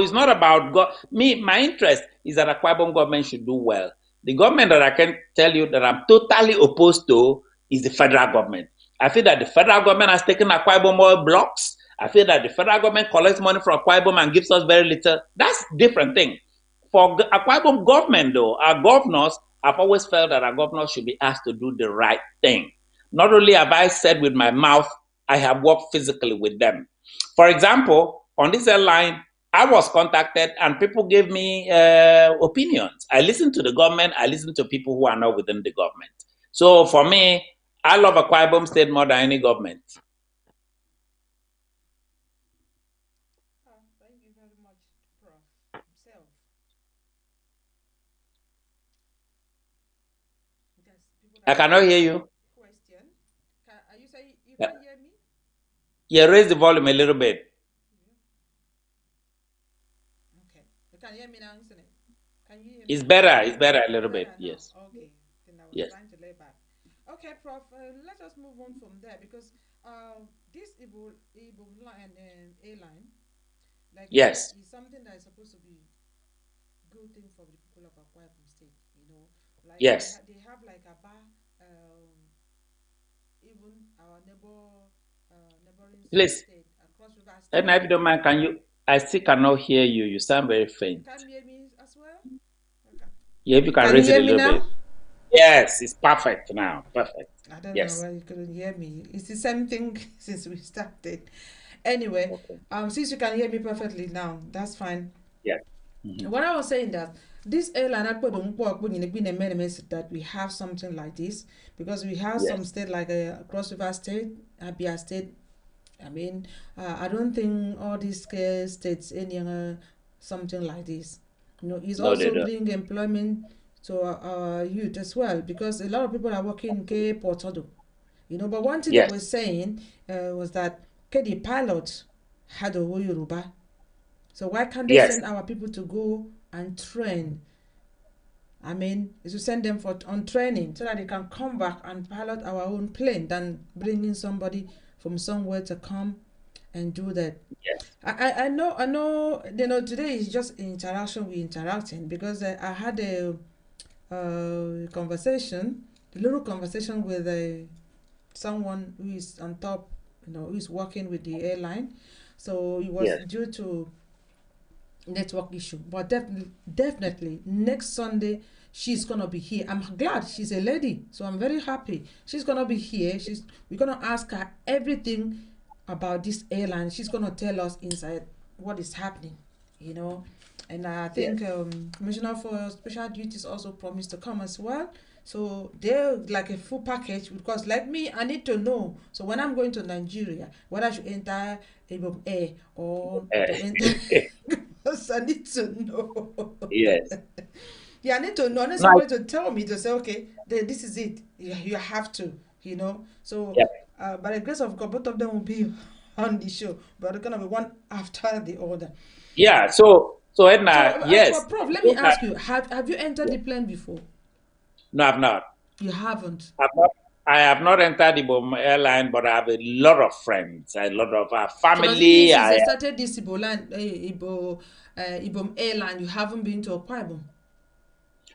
It's not about me. My interest is that Akwa Ibom government should do well. The government that I can tell you that I'm totally opposed to is the federal government. I feel that the federal government has taken Akwa Ibom oil blocks. I feel that the federal government collects money from Akwa Ibom and gives us very little. That's a different thing. For Akwa Ibom government, though, our governors, I've always felt that our governors should be asked to do the right thing. Not only have I said with my mouth, I have worked physically with them. For example, on this airline, I was contacted and people gave me opinions. I listened to the government. I listened to people who are not within the government. So for me, I love Akwa Ibom State more than any government. Thank you very much, Prof. Himself. Yes, people I are cannot hear asking you. question. Are you saying you Yeah, can hear me? yeah, raise the volume a little bit. Okay. You can hear me now, isn't it? Can you hear me It's now? better. It's better a little bit. Better now. Yes. Okay. Then I was Yes. trying to lay back. Okay, Prof. Let us move on from there because this Igbo line A line, like you said, Yes. is something that is supposed to be good thing for the people of Akwa Ibom State. You know, like Yes. they have like a bar, even our neighboring Please, state across River and State. if you don't mind, can you? I still cannot hear you. You sound very You faint. can hear me as well. Okay. Yeah, if you can Can you raise it hear a me little now? bit. Yes, it's perfect now. Perfect. I don't know Yes. why you couldn't hear me. It's the same thing since we started. Anyway, Okay. since you can hear me perfectly now, that's fine. Yes. Hmm. What I was saying that this airline that we have something like this because we have some Yes. state like Cross River State, Abia State. I mean, I don't think all these states any something like this. You know, it's No, they also don't. bring employment to our youth as well because a lot of people are working in K Portodo. You know, but one thing they were Yes. saying was that the pilot had a Yoruba. So why can't they Yes. send our people to go and train? I mean, is to send them for on training so that they can come back and pilot our own plane than bringing somebody from somewhere to come and do that. Yes. I know. You know, today is just interaction. We interacting because I had a conversation, a little conversation with someone who is on top. You know, who is working with the airline. So it was Yes. due to network issue, but definitely next Sunday she's gonna be here. I'm glad she's a lady, so I'm very happy she's gonna be here. We're gonna ask her everything about this airline. She's gonna tell us inside what is happening, you know. And I Yes. think Commissioner for Special Duties also promised to come as well. So they're like a full package because, like me, I need to know. So when I'm going to Nigeria, whether I should enter Ibom Air or to enter, because I need to know. Yes. Yeah, I need to know. I need No. somebody to tell me to say, okay, this is it. You have to, you know. So, Yeah. by the grace of God, both of them will be on the show, but they're gonna be one after the other. Yeah. So So, Edna, yes. Prof, let me Those are- ask you: Have you entered yeah. the plane before? No, I've not. You haven't. I've not. I have not entered the Ibom airline, but I have a lot of friends, a lot of So does it mean family. since they started this Ibom airline, you haven't been to Akwa Ibom?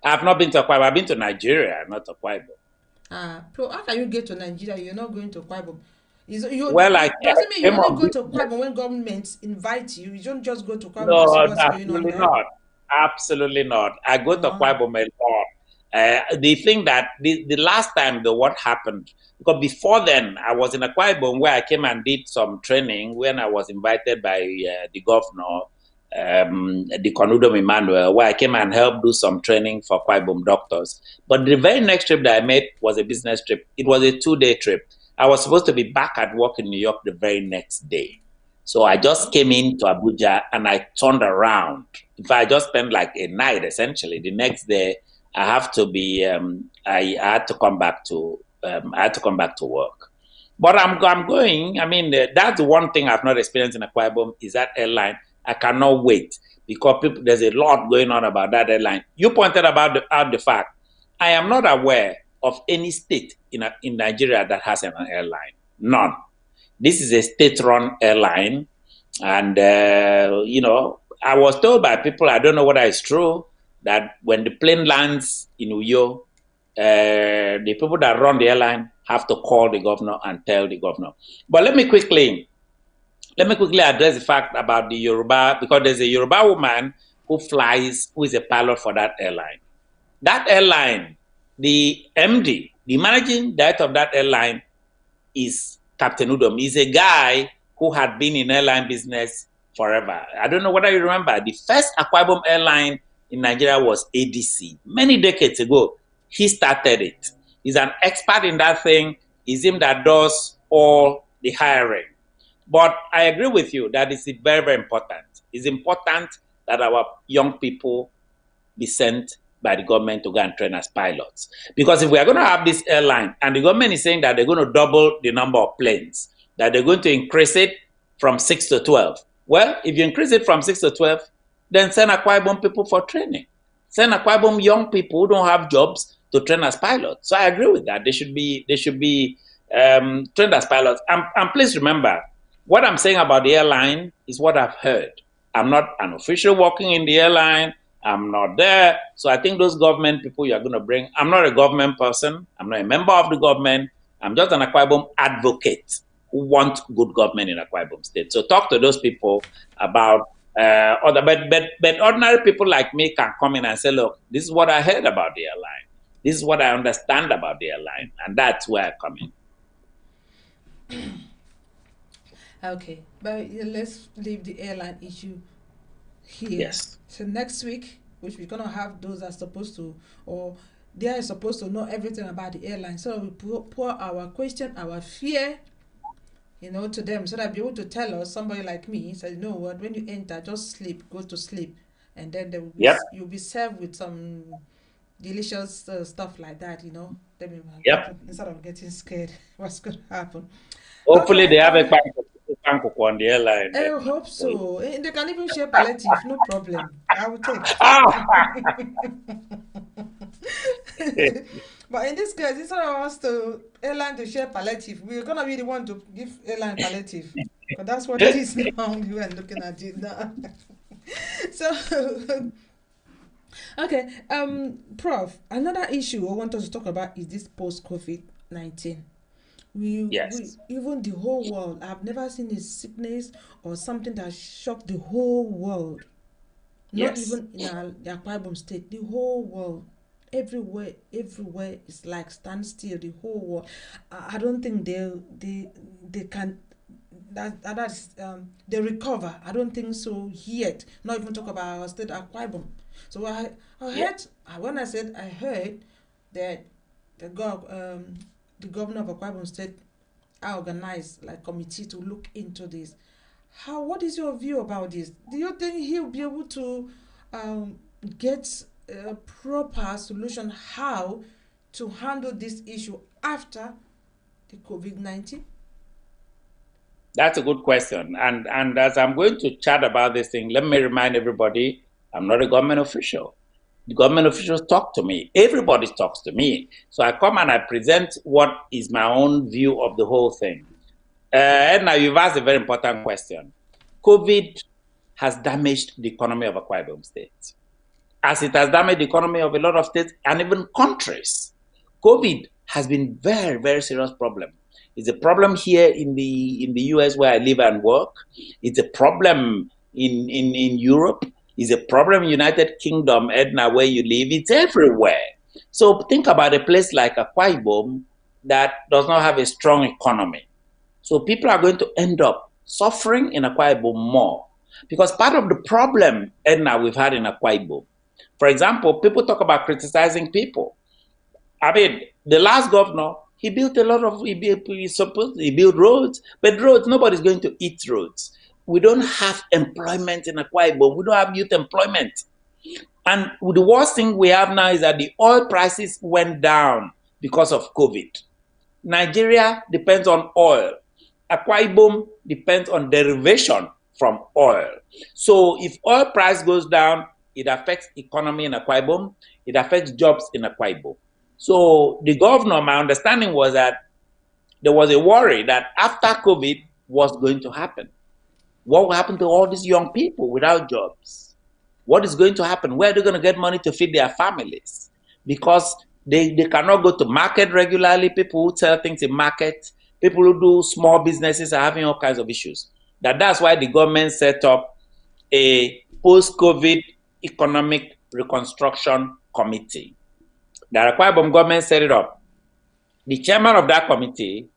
I have not been to Akwa Ibom. I've been to Nigeria, not to Akwa Ibom. Pro, how can you get to Nigeria? You're not going to Akwa Ibom. Well, I Doesn't mean you came only on go to Akwa business. Ibom when government invite you. You don't just go to Akwa Ibom to see No, what's going on absolutely there. not. Absolutely not. I go to Uh, Akwa Ibom a lot. The thing that the last time the what happened, because before then I was in Akwa Ibom where I came and did some training when I was invited by the governor, the Conudum Emmanuel, where I came and helped do some training for Akwa Ibom doctors. But the very next trip that I made was a business trip. It was a 2-day trip. I was supposed to be back at work in New York the very next day. So I just came into Abuja and I turned around. In fact, I just spent like a night essentially. The next day, I have to be. I had to come back to. I had to come back to work. But I'm going. I mean, that's the one thing I've not experienced in Akwa Ibom is that airline. I cannot wait because people, there's a lot going on about that airline. You pointed out the fact. I am not aware of any state in Nigeria that has an airline. None. This is a state-run airline, and I was told by people, I don't know whether it's true, that when the plane lands in Uyo, the people that run the airline have to call the governor and tell the governor. But let me quickly address the fact about the Yoruba, because there's a Yoruba woman who flies, who is a pilot for that airline. That airline, the MD, the managing director of that airline is Captain Udom. He's a guy who had been in airline business forever. I don't know whether you remember, the first Akwa Ibom airline in Nigeria was ADC. Many decades ago, he started it. He's an expert in that thing. It's him that does all the hiring. But I agree with you that it's very, very important. It's important that our young people be sent by the government to go and train as pilots. Because if we are going to have this airline, and the government is saying that they're going to double the number of planes, that they're going to increase it from 6 to 12. Well, if you increase it from 6 to 12, then send Akwa Ibom people for training. Send Akwa Ibom young people who don't have jobs to train as pilots. So I agree with that. They should be trained as pilots. And please remember, what I'm saying about the airline is what I've heard. I'm not an official working in the airline. I'm not there. So I think those government people you're going to bring, I'm not a government person. I'm not a member of the government. I'm just an Akwa Ibom advocate who want good government in Akwa Ibom State. So talk to those people about but ordinary people like me can come in and say, look, this is what I heard about the airline. This is what I understand about the airline. And that's where I come in. Okay, but let's leave the airline issue here. Yes. So next week, which we're gonna have those that are supposed to, or they are supposed to know everything about the airline. So we pour our question, our fear, to them, so that they'll be able to tell us. Somebody like me said, you know what? When you enter, just sleep, go to sleep, and then they will be, you'll be served with some delicious stuff like that. Then instead of getting scared, what's gonna happen? Hopefully, they have a bank on the airline. I hope so. They can even share palliative, no problem. I will take. But in this case, instead of us to airline to share palliative, we're gonna be the one to give airline palliative. But that's what it is now. You are looking at it now. So okay, Prof, another issue I want us to talk about is this post-COVID-19. We even the whole world. I've never seen a sickness or something that shocked the whole world. Not even in the Akwa Ibom State. The whole world, everywhere is like standstill. The whole world. I don't think they can. They recover. I don't think so yet. Not even talk about our state Akwa Ibom. So I heard when I said I heard that the governor of Akwa Ibom State organized like committee to look into this. What is your view about this? Do you think he'll be able to get a proper solution how to handle this issue after the COVID-19? That's a good question. And as I'm going to chat about this thing, let me remind everybody, I'm not a government official. The government officials talk to me. Everybody talks to me. So I come and I present what is my own view of the whole thing. And now you've asked a very important question. COVID has damaged the economy of Akwa Ibom State, as it has damaged the economy of a lot of states and even countries. COVID has been very, very serious problem. It's a problem here in the US where I live and work. It's a problem in Europe. It's a problem in United Kingdom, Edna, where you live. It's everywhere. So think about a place like Akwa Ibom that does not have a strong economy. So people are going to end up suffering in Akwa Ibom more. Because part of the problem, Edna, we've had in Akwa Ibom, for example, people talk about criticizing people. I mean, the last governor, he built he built roads, but roads, nobody's going to eat roads. We don't have employment in Akwa Ibom. We don't have youth employment. And the worst thing we have now is that the oil prices went down because of COVID. Nigeria depends on oil. Akwa Ibom depends on derivation from oil. So if oil price goes down, it affects economy in Akwa Ibom. It affects jobs in Akwa Ibom. So the governor, my understanding was that there was a worry that after COVID was going to happen. What will happen to all these young people without jobs? What is going to happen? Where are they going to get money to feed their families? Because they cannot go to market regularly. People who sell things in market, people who do small businesses are having all kinds of issues. That's why the government set up a post-COVID economic reconstruction committee. The Akwa Ibom government set it up. The chairman of that committee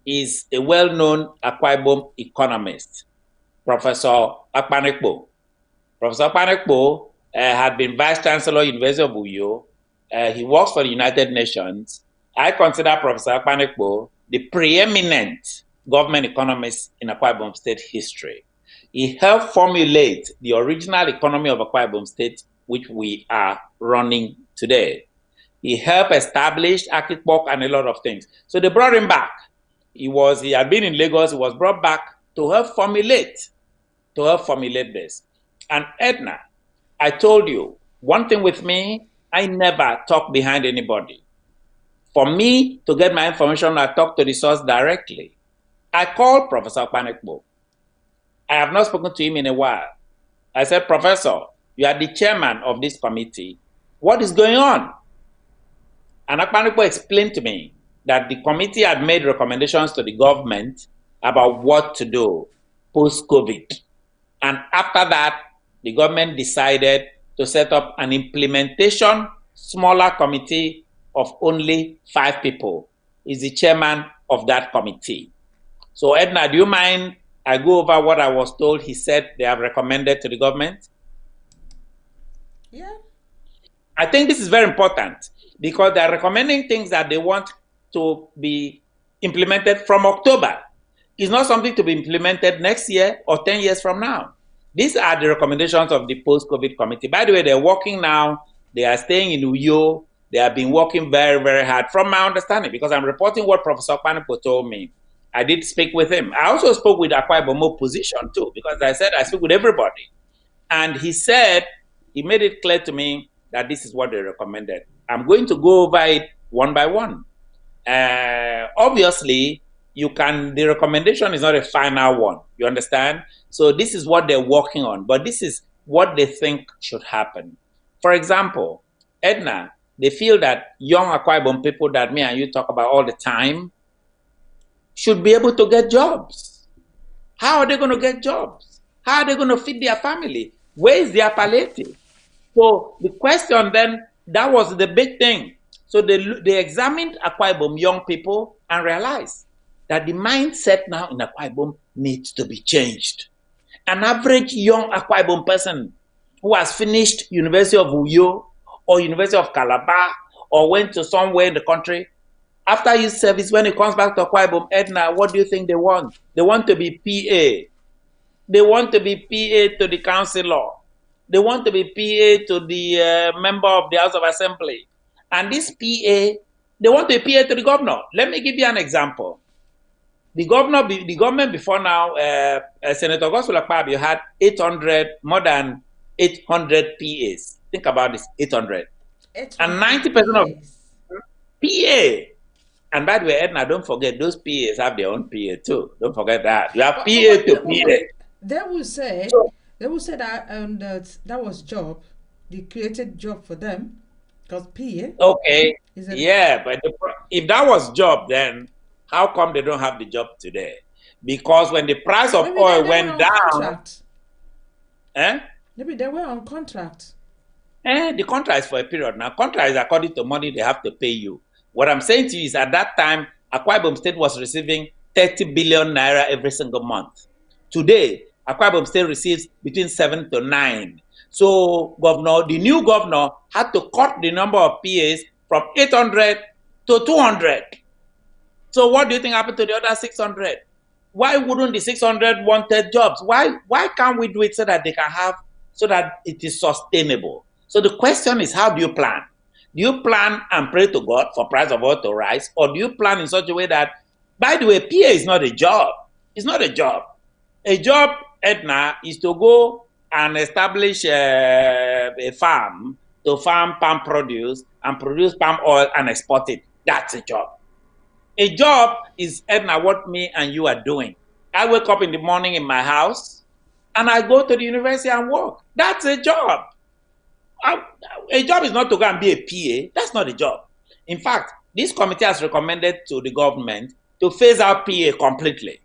is a well-known Akwa Ibom economist, Professor Aqua. Professor Aqua had been Vice Chancellor, University of Uyo. He works for the United Nations. I consider Professor Aqua the preeminent government economist in Akwa Ibom State history. He helped formulate the original economy of Akwa Ibom State, which we are running today. He helped establish Akwa and a lot of things. So they brought him back. He had been in Lagos. He was brought back to help formulate this. And Edna, I told you, one thing with me, I never talk behind anybody. For me to get my information, I talk to the source directly. I called Professor Aqua. I have not spoken to him in a while. I said, Professor, you are the chairman of this committee. What is going on? And Akwa explained to me that the committee had made recommendations to the government about what to do post-COVID. And after that, the government decided to set up an implementation smaller committee of only 5 people. He's the chairman of that committee. So Edna, do you mind I go over what I was told he said they have recommended to the government? Yeah. I think this is very important because they're recommending things that they want to be implemented from October. It's not something to be implemented next year or 10 years from now. These are the recommendations of the post-COVID committee. By the way, they're working now. They are staying in Uyo. They have been working very, very hard from my understanding because I'm reporting what Professor Aqua told me. I did speak with him. I also spoke with Akwa Ibom opposition too because I said I speak with everybody. And he said, he made it clear to me that this is what they recommended. I'm going to go over it one by one. Obviously, the recommendation is not a final one. You understand? So this is what they're working on, but this is what they think should happen. For example, Edna, they feel that young Akwa Ibom people that me and you talk about all the time should be able to get jobs. How are they going to get jobs? How are they going to feed their family? Where is their palliative? So the question then, that was the big thing. So they examined Akwa Ibom young people and realized that the mindset now in Akwa Ibom needs to be changed. An average young Akwa Ibom person who has finished University of Uyo or University of Calabar or went to somewhere in the country, after his service, when he comes back to Akwa Ibom, Edna, what do you think they want? They want to be PA. They want to be PA to the councillor. They want to be PA to the member of the House of Assembly. And this PA, they want to be PA to the governor. Let me give you an example. The government before now, Senator Godswill Akpabio had more than 800 PAs. Think about this, 800. And 90% of PA. And by the way, Edna, don't forget, those PAs have their own PA too. Don't forget that. You have PA to PA. They will say that that was job. They created job for them because PA. Okay. Yeah, but if that was job, then how come they don't have the job today? Because when the price of oil went down, maybe they were on contract. The contract is for a period. Now, contract is according to money they have to pay you. What I'm saying to you is at that time, Akwa Ibom State was receiving 30 billion naira every single month. Today, Akwa Ibom State receives between 7 to 9. So the new governor had to cut the number of PAs from 800 to 200. So what do you think happened to the other 600? Why wouldn't the 600 wanted jobs? Why can't we do it so that they can have, so that it is sustainable? So the question is, how do you plan? Do you plan and pray to God for price of oil to rise? Or do you plan in such a way that, by the way, PA is not a job. It's not a job. A job, Edna, is to go and establish a farm to farm palm produce and produce palm oil and export it. That's a job. A job is, Edna, what me and you are doing. I wake up in the morning in my house and I go to the university and work. That's a job. A job is not to go and be a PA. That's not a job. In fact, this committee has recommended to the government to phase out PA completely.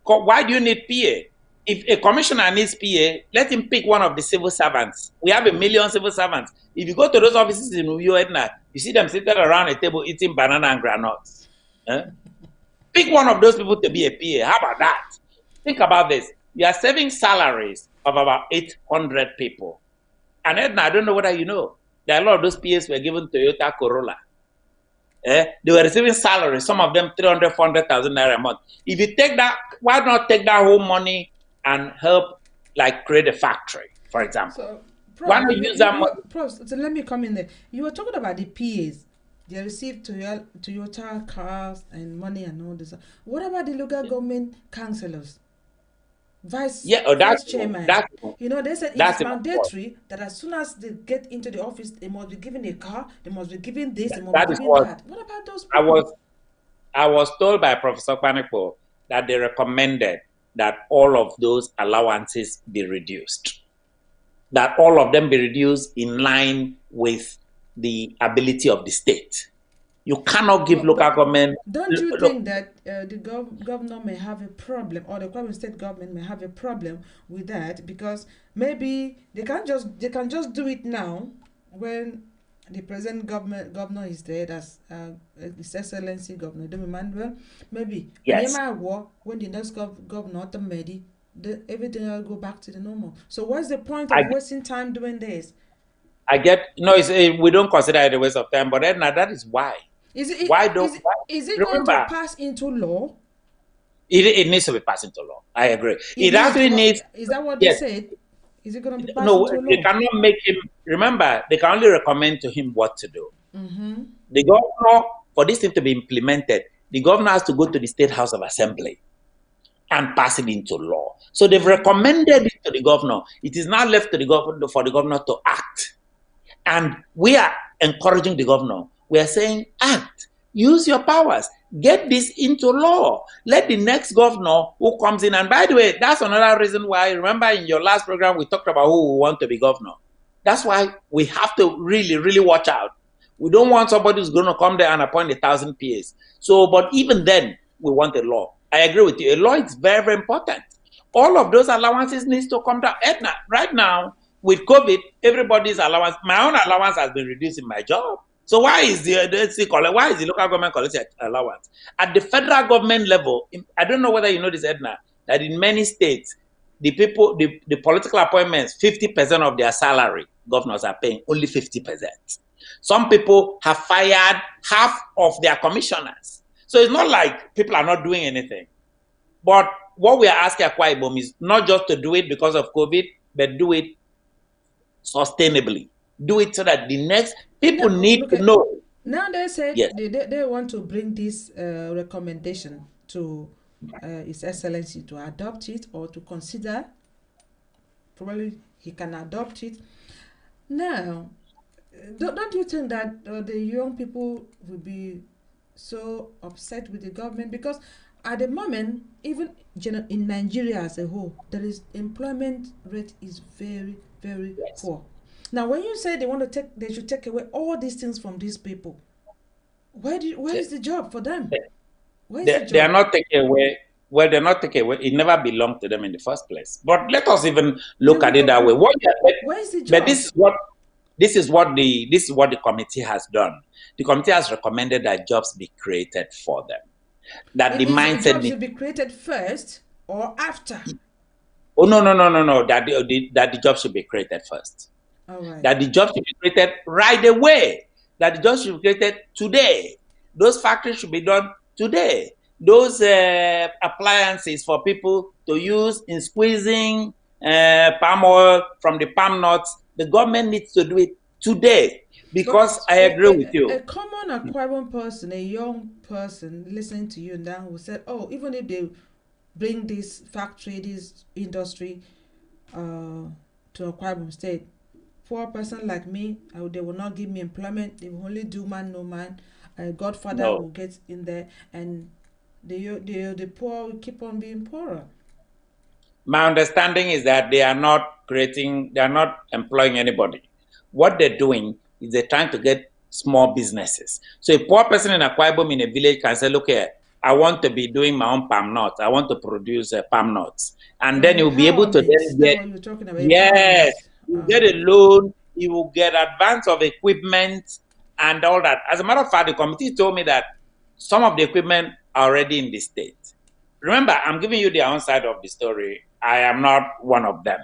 Why do you need PA? If a commissioner needs PA, let him pick one of the civil servants. We have 1 million civil servants. If you go to those offices in Uyo Edna, you see them sitting around a table eating banana and granuts. Eh? Pick one of those people to be a PA. How about that? Think about this. You are saving salaries of about 800 people. And Edna, I don't know whether you know, that a lot of those PAs were given Toyota Corolla. They were receiving salaries, some of them 300, 400,000 naira a month. If you take that, why not take that whole money and help, like, create a factory, for example? So, Why Prof, not use that money? Prof, so let me come in there. You were talking about the PAs. They receive Toyota cars and money and all this. What about the local government councillors? Vice chairman. They said it is mandatory that as soon as they get into the office, they must be given a car, they must be given this, they must be given that. What about those people? I was told by Professor Panikpo that they recommended that all of those allowances be reduced. That all of them be reduced in line with the ability of the state. You cannot give local government. Don't you think that the governor may have a problem, or the Kwara state government may have a problem with that, because maybe they can just do it now when the present governor is there, that's His Excellency Governor Dom Emmanuel. Maybe yes. When the next governor Medi, everything will go back to the normal. So what's the point of wasting time doing this? We don't consider it a waste of time, but Edna, that is why. Is it going to pass into law? It needs to be passed into law. I agree. It actually needs. Is that what they said? Is it going to be passed into law? They cannot make him. Remember, they can only recommend to him what to do. Mm-hmm. The governor, for this thing to be implemented, the governor has to go to the State House of Assembly and pass it into law. So they've recommended it to the governor. It is now left to the governor for the governor to act. And we are encouraging the governor. We are saying, act, use your powers, get this into law. Let the next governor who comes in, and by the way, that's another reason why, remember in your last program, we talked about who we want to be governor. That's why we have to really, really watch out. We don't want somebody who's going to come there and appoint 1,000 PAs. So, but even then, we want a law. I agree with you. A law is very, very important. All of those allowances needs to come down. Edna, right now, with COVID, everybody's allowance, my own allowance has been reduced in my job. So why is the local government collecting allowance? At the federal government level, I don't know whether you know this, Edna, that in many states, the political appointments, 50% of their salary, governors are paying only 50%. Some people have fired half of their commissioners. So it's not like people are not doing anything. But what we are asking Akwa Ibom is not just to do it because of COVID, but do it sustainably. Do it so that the next people need to know. Now they said they want to bring this recommendation to His Excellency to adopt it or to consider. Probably he can adopt it. Now, don't you think that the young people will be so upset with the government? Because at the moment, even in Nigeria as a whole, employment rate is very, very poor. Now, when you say they should take away all these things from these people, where is the job for them? They are not taken away. Well, they're not taken away. It never belonged to them in the first place. But let us even look at it that way. Where is the job? But this is what the committee has done. The committee has recommended that jobs be created for them. That the mindset jobs should be created first or after. Oh no! That the job should be created first. Right. That the job should be created right away. That the job should be created today. Those factories should be done today. Those appliances for people to use in squeezing palm oil from the palm nuts, the government needs to do it today. Because I agree with you. A common acquiring person, a young person listening to you now who said, oh, even if they bring this factory, this industry to Akwa State, poor person like me, they will not give me employment. They will only do man, no man. Godfather will get in there, and The poor will keep on being poorer. My understanding is that they are not employing anybody. What they're doing is they're trying to get small businesses. So a poor person in Akwa Ibom in a village can say, look here, I want to be doing my own palm nuts. I want to produce palm nuts. And then you'll be able to Empowerment. then That's get, what you're talking about. yes, Empowerment. you get a loan, you will get advance of equipment and all that. As a matter of fact, the committee told me that some of the equipment are already in the state. Remember, I'm giving you the own side of the story. I am not one of them.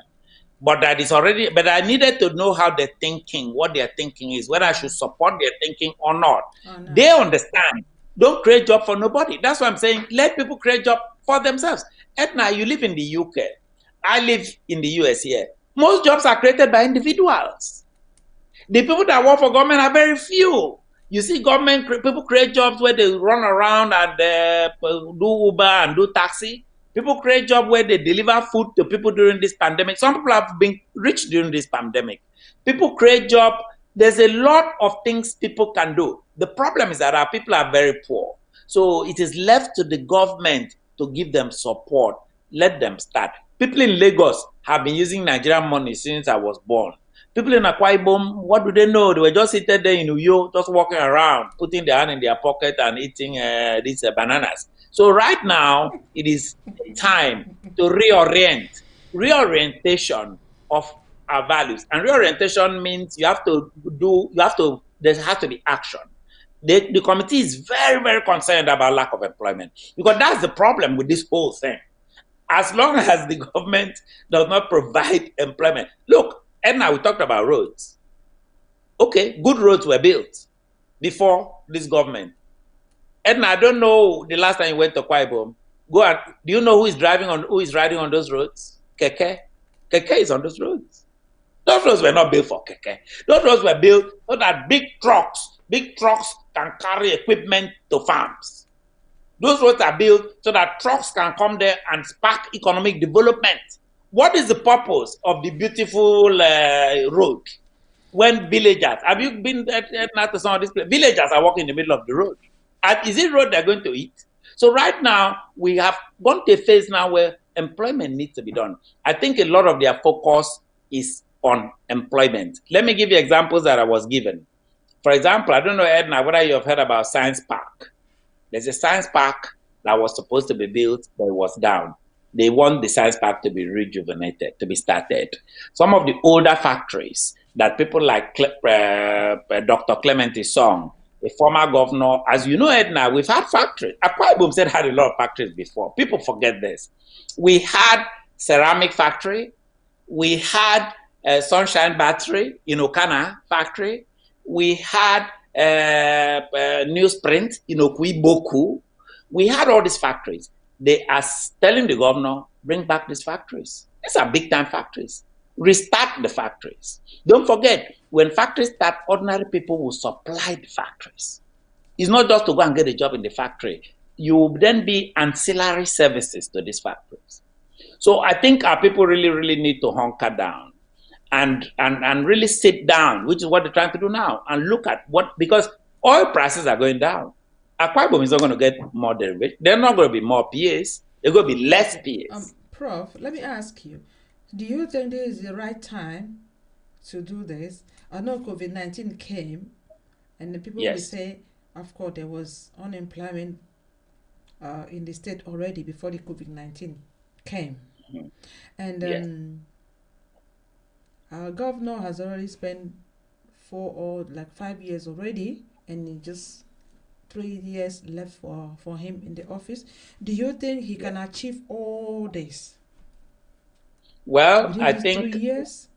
But that is already, but I needed to know how they're thinking, what their thinking is, whether I should support their thinking or not. Oh no. They understand. Don't create job for nobody. That's why I'm saying let people create job for themselves. Edna, you live in the UK. I live in the US here. Most jobs are created by individuals. The people that work for government are very few. You see, government people create jobs where they run around and do Uber and do taxi. People create jobs where they deliver food to people during this pandemic. Some people have been rich during this pandemic. People create jobs. There's a lot of things people can do. The problem is that our people are very poor. So it is left to the government to give them support. Let them start. People in Lagos have been using Nigerian money since I was born. People in Akwa Ibom, what do they know? They were just sitting there in Uyo, just walking around, putting their hand in their pocket and eating these bananas. So right now, it is time to reorient, reorientation of our values. And reorientation means there has to be action. The committee is very, very concerned about lack of employment because that's the problem with this whole thing. As long as the government does not provide employment. Look, and now we talked about roads. Okay, good roads were built before this government. And I don't know the last time you went to Akwa Ibom. Do you know who is riding on those roads? Keke. Keke is on those roads. Those roads were not built for Keke. Those roads were built so that big trucks can carry equipment to farms. Those roads are built so that trucks can come there and spark economic development. What is the purpose of the beautiful road? When villagers, have you been to some of these places? Villagers are walking in the middle of the road. And is it road they're going to eat? So right now, we have gone to a phase now where employment needs to be done. I think a lot of their focus is on employment. Let me give you examples that I was given. For example, I don't know, Edna, whether you have heard about Science Park. There's a science park that was supposed to be built, but it was down. They want the science park to be rejuvenated, to be started. Some of the older factories that people like Dr. Clementi Song, a former governor, as you know, Edna, we've had factories. Akwa Ibom said had a lot of factories before. People forget this. We had ceramic factory. We had Sunshine Battery in Okana factory. We had newsprint in Okwiboku. We had all these factories. They are telling the governor, bring back these factories. These are big time factories. Restart the factories. Don't forget, when factories start, ordinary people will supply the factories. It's not just to go and get a job in the factory. You will then be ancillary services to these factories. So I think our people really, really need to hunker down and really sit down, which is what they're trying to do now, and look at because oil prices are going down. Akwa Ibom is not going to get more derivatives. They're not going to be more PAs. They're going to be less PAs. Prof, let me ask you, do you think this is the right time to do this? I know COVID-19 came, and the people will say, of course, there was unemployment in the state already before the COVID-19 came. Mm-hmm. And our governor has already spent 4 or 5 years already, and just 3 years left for him in the office. Do you think he can achieve all this? Well, I think 3 years.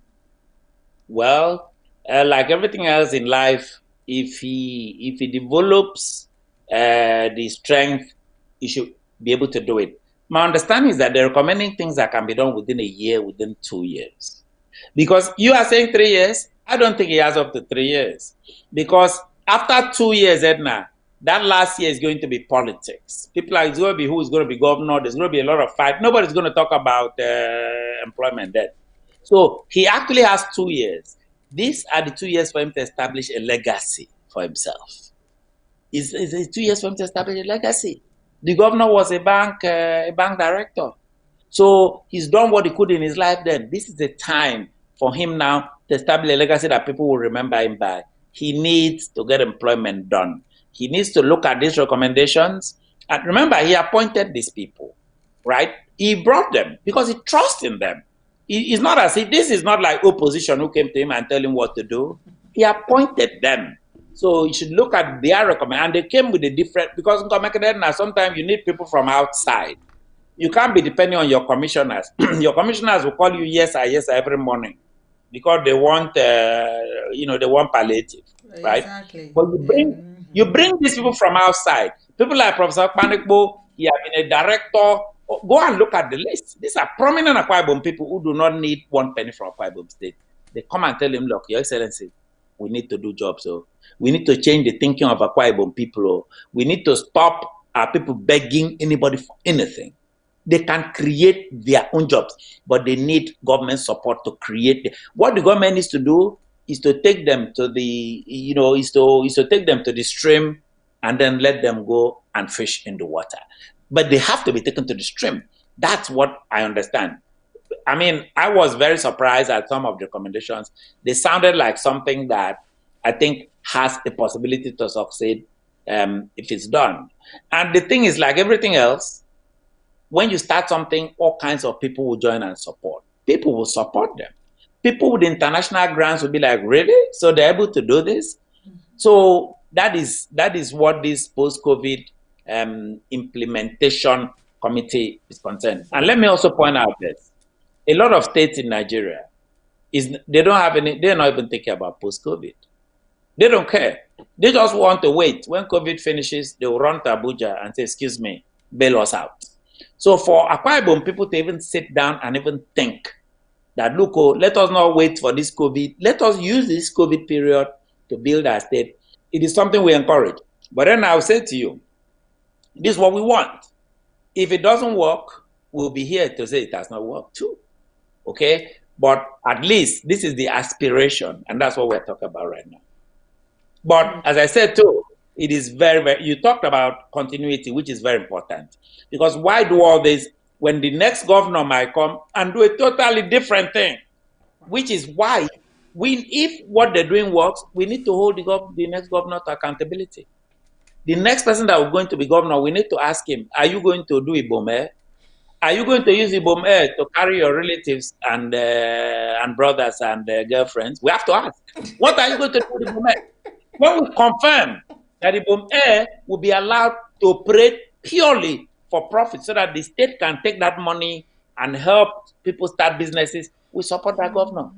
Well, like everything else in life, if he develops the strength, he should be able to do it. My understanding is that they're recommending things that can be done within a year, within 2 years. Because you are saying 3 years, I don't think he has up to 3 years. Because after 2 years, Edna, that last year is going to be politics. It's going to be who is going to be governor. There's going to be a lot of fight. Nobody's going to talk about employment then. So he actually has 2 years. These are the 2 years for him to establish a legacy for himself. It's 2 years for him to establish a legacy. The governor was a bank director. So he's done what he could in his life then. This is the time for him now to establish a legacy that people will remember him by. He needs to get employment done. He needs to look at these recommendations. And remember, he appointed these people, right? He brought them because he trusts in them. It's not as if this is not like opposition who came to him and tell him what to do. He appointed them. So you should look at their recommendation. And they came with a different, because now sometimes you need people from outside. You can't be depending on your commissioners. Your commissioners will call you yes sir every morning because they want, they want palliative, right? Exactly. But you bring these people from outside. People like Professor Akwa, he has been a director. Go and look at the list. These are prominent Akwa Ibom people who do not need one penny from Akwa Ibom State. They come and tell him, look, Your Excellency, we need to do jobs. So we need to change the thinking of Akwa Ibom people. We need to stop our people begging anybody for anything. They can create their own jobs, but they need government support to create them. What the government needs to do is to take them to the, is to take them to the stream and then let them go and fish in the water. But they have to be taken to the stream. That's what I understand. I mean, I was very surprised at some of the recommendations. They sounded like something that I think has a possibility to succeed if it's done. And the thing is, like everything else, when you start something, all kinds of people will join and support. People will support them. People with international grants will be like, really? So they're able to do this? So that is what this post-COVID implementation committee is concerned. And let me also point out this. A lot of states in Nigeria, they're not even thinking about post-COVID. They don't care. They just want to wait. When COVID finishes, they will run to Abuja and say, excuse me, bail us out. So for Akwa Ibom people to even sit down and even think that, look, let us not wait for this COVID. Let us use this COVID period to build our state. It is something we encourage. But then I'll say to you, this is what we want. If it doesn't work, we'll be here to say it has not worked too. Okay? But at least this is the aspiration, and that's what we're talking about right now. But as I said too, it is very, very, you talked about continuity, which is very important. Because why do all this when the next governor might come and do a totally different thing? Which is why, if what they're doing works, we need to hold the next governor to accountability. The next person that is going to be governor, we need to ask him, are you going to do Ibom Air? Are you going to use Ibom Air to carry your relatives and brothers and girlfriends? We have to ask, what are you going to do with Ibom Air? When we confirm that Ibom Air will be allowed to operate purely for profit so that the state can take that money and help people start businesses, we support that governor.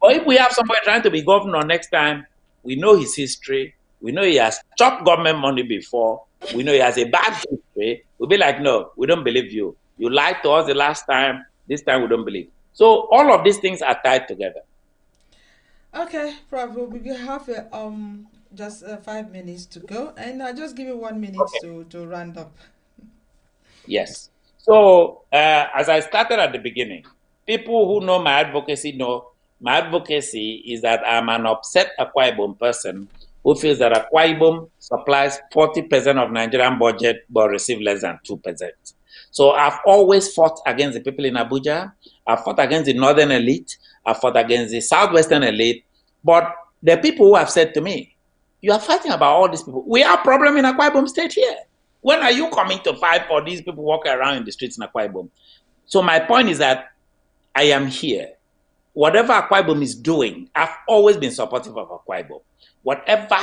Or if we have somebody trying to be governor next time, we know his history, we know he has chopped government money before, we know he has a bad history, we'll be like, no, we don't believe you. You lied to us the last time, this time we don't believe. So all of these things are tied together. Okay, Prof, we have just 5 minutes to go, and I just give you 1 minute to round up. Yes. So as I started at the beginning, people who know my advocacy know my advocacy is that I'm an upset Akwa Ibom person who feels that Akwa Ibom supplies 40% of Nigerian budget but receives less than 2%. So I've always fought against the people in Abuja. I've fought against the northern elite. I've fought against the southwestern elite. But the people who have said to me, you are fighting about all these people. We have a problem in Akwa Ibom State here. When are you coming to fight for these people walking around in the streets in Akwa Ibom? So my point is that I am here. Whatever Akwa Ibom is doing, I've always been supportive of Akwa Ibom. Whatever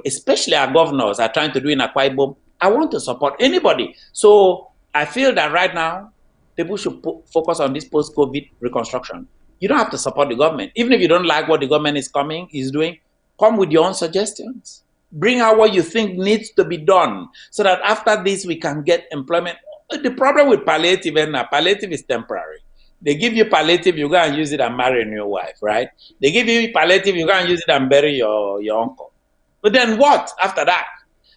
especially our governors are trying to do in Akwa Ibom, I want to support anybody. So I feel that right now, people should focus on this post-COVID reconstruction. You don't have to support the government. Even if you don't like what the government is doing, come with your own suggestions. Bring out what you think needs to be done so that after this, we can get employment. The problem with palliative is temporary. They give you palliative, you go and use it and marry a new wife, right? They give you palliative, you go and use it and bury your uncle. But then what after that?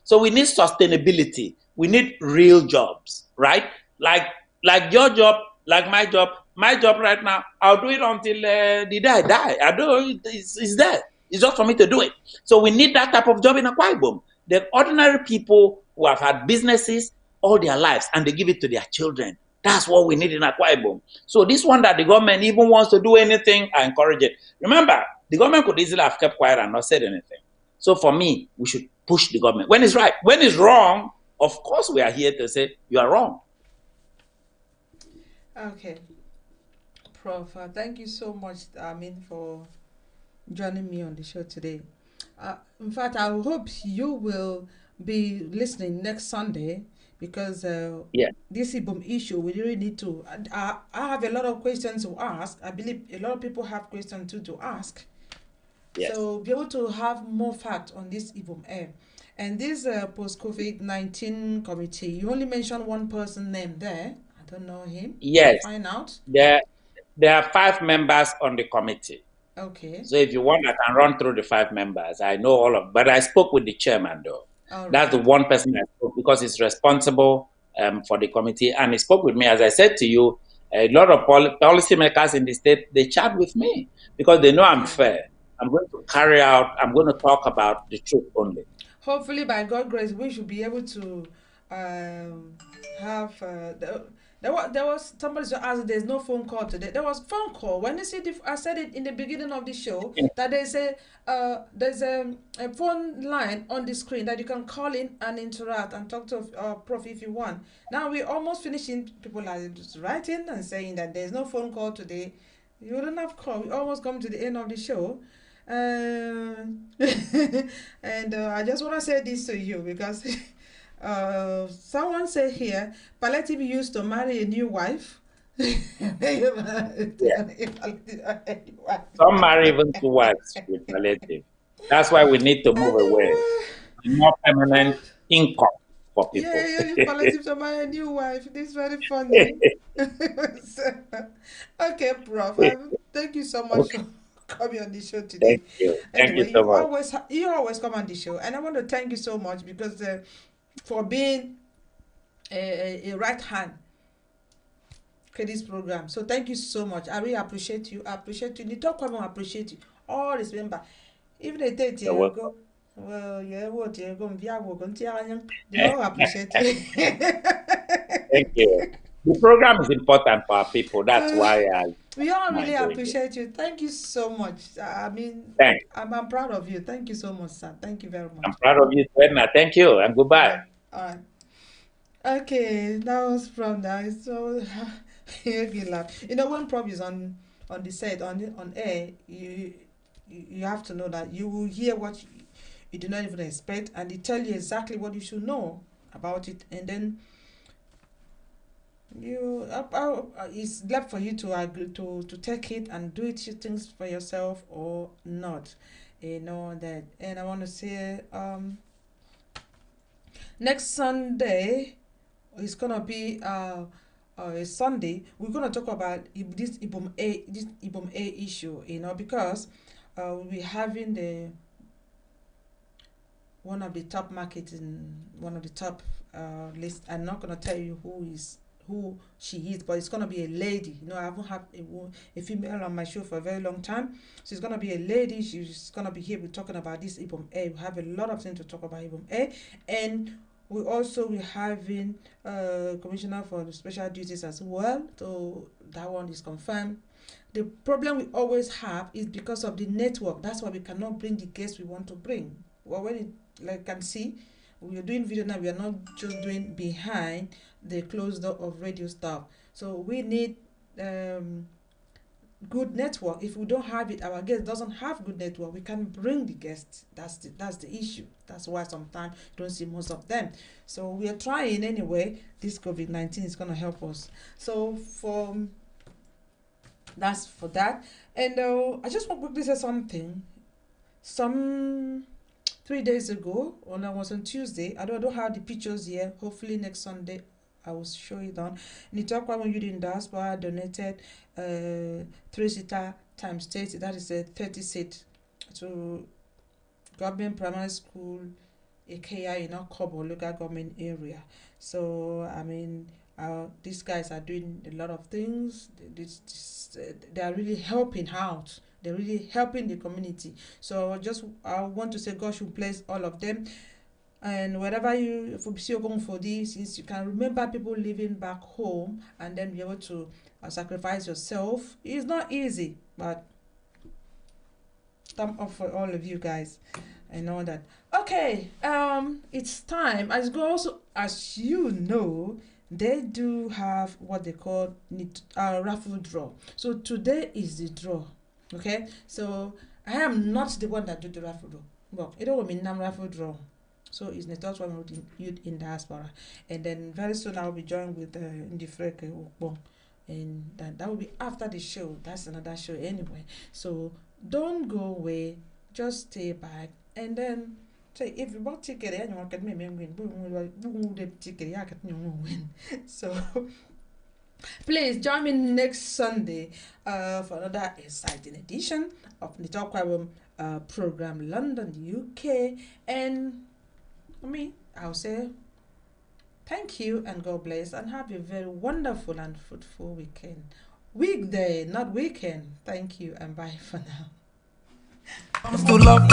So we need sustainability. We need real jobs, right? Like your job, like my job. My job right now, I'll do it until the day I die. I do it's there. It's just for me to do it. So we need that type of job in Akwa Ibom. The ordinary people who have had businesses all their lives and they give it to their children. That's what we need in Akwa Ibom. So this one that the government even wants to do anything, I encourage it. Remember, the government could easily have kept quiet and not said anything. So for me, we should push the government. When it's right, when it's wrong, of course we are here to say you are wrong. Okay, Prof. Thank you so much. For joining me on the show today. In fact, I hope you will be listening next Sunday because Yeah. this Ibom issue, we really need to. I have a lot of questions to ask. I believe a lot of people have questions too to ask. Yes. So be able to have more facts on this Ibom air. And this post COVID-19 committee, you only mentioned one person name there. I don't know him. I'll Yes. find out. There, there are 5 members on the committee. Okay. So if you want, I can run through the 5 members. I know all of, but I spoke with the chairman though. All That's the right. one person I spoke because he's responsible for the committee, and he spoke with me. As I said to you, a lot of policymakers in the state they chat with me because they know I'm Okay. fair. I'm going to carry out. I'm going to talk about the truth only. Hopefully, by God's grace, we should be able to um, have. There was somebody to ask. There's no phone call today. There was phone call when you see. I said it in the beginning of the show that there's a phone line on the screen that you can call in and interact and talk to Prof if you want. Now we're almost finishing. People are just writing and saying that there's no phone call today. You don't have call. We almost come to the end of the show. Um, and I just want to say this to you because someone said here, palliative used to marry a new wife. Yeah. Some marry even 2 wives with palliative. That's why we need to move away. Anyway, More permanent income for people. yeah, you palliative to marry a new wife. This is very funny. So, okay, Prof. Thank you so much Okay. for coming on the show today. Thank you. Thank you Anyway, so much. you always come on the show, and I want to thank you so much because for being a right hand to this program. So thank you so much. I really appreciate you. I appreciate you. Ndito come and appreciate you. All this member. Even a day You're welcome. go. Well, yeah, what you go via work on they all appreciate you. Thank you. The program is important for our people. That's why I We all really mind doing it. appreciate you. Thank you so much. I mean, Thanks. I'm proud of you. Thank you so much, sir. Thank you very much. I'm proud of you, Edna. Thank you and All goodbye. right. All right. Okay, that was from that. So you laugh. You know when Prof is on the set on air, you have to know that you will hear what you do not even expect, and they tell you exactly what you should know about it, and then it's left for you to agree to take it and do it things for yourself or not. You know that, and I want to say next Sunday it's gonna be a Sunday. We're gonna talk about this Ibom A issue, you know, because we'll be having the one of the top markets in one of the top list. I'm not gonna tell you who she is, but it's gonna be a lady. You know, I haven't had a female on my show for a very long time, so it's gonna be a lady. She's gonna be here. We're talking about this Ibom A. We have a lot of things to talk about Ibom A, and we also be having commissioner for the special duties as well. So that one is confirmed. The problem we always have is because of the network. That's why we cannot bring the guests we want to bring. Well, when it, like you can see, we are doing video now. We are not just doing behind the closed door of radio stuff. So we need good network. If we don't have it, our guest doesn't have good network, we can bring the guests. That's the issue. That's why sometimes you don't see most of them. So we are trying anyway. This COVID-19 is gonna help us. So that's for that. And I just want to quickly say something. Some 3 days ago, when I was on Tuesday, I don't have the pictures here. Hopefully next Sunday I will show it on. Ndito Akwa youth in diaspora donated 3-seater times 30, that is a 30 seat to government primary school Ikea in Akobo local government area. So I mean these guys are doing a lot of things. They are really helping out. They're really helping the community. So I want to say God should bless all of them. And wherever you for going for this, is you can remember people living back home and then be able to sacrifice yourself. It's not easy, but thumb up for all of you guys. I know that. Okay, it's time. As you know, they do have what they call raffle draw. So today is the draw. Okay, so I am not the one that do the raffle draw. Well, it don't mean I'm raffle draw. So it's the third one with youth in diaspora, and then very soon I will be joined with Ndito, and that will be after the show. That's another show anyway. So don't go away. Just stay back, and then say if you bought ticket and you want to get me win. So please join me next Sunday for another exciting edition of the Akwa program London, UK, and I'll say thank you and God bless and have a very wonderful and fruitful weekend. Weekday, not weekend. Thank you and bye for now. To love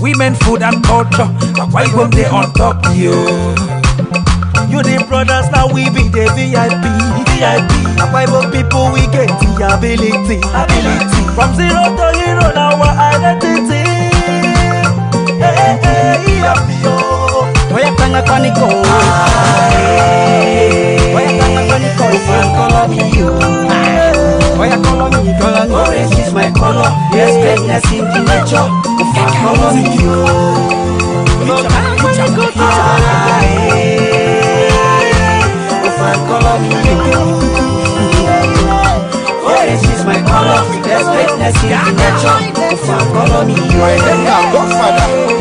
women, food and culture. Why go they on top you? You the brothers, now we be the VIP. Bible people, we get the ability. From zero to hero, now our identity. Oya tanga kaniko. Oya tanga kaniko. Color me you. Oya color me. Orange is my color. Yes, greatness in the nature. Color me you. Color me you. Orange is my color. Yes, greatness in the nature. Color me you.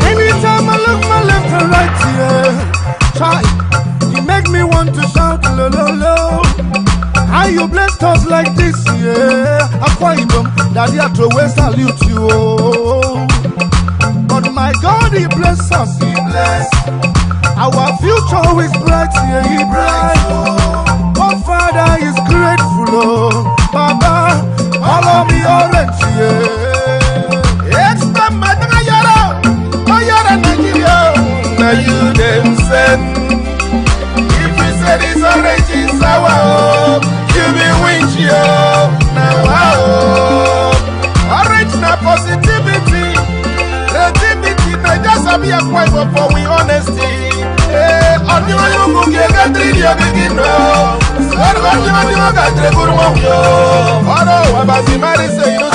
Anytime I look my left and right, yeah, try. You make me want to shout, lo lo lo. How you blessed us like this, yeah. Akwa Ibom, Daddy I throw away salute you. Oh. But my God, He bless us, He bless. Our future is bright, yeah, He bright. Oh, Father is grateful, oh. Baba, follow me orange, yeah. Extra madanga yara. Now you them send. If you say this orange is sour, you be winch yo. Now orange na positivity, creativity. Now just be a point for we honesty. On you go get a trillion begin now. What about you got the good one yo? Oh no, about the man say you know.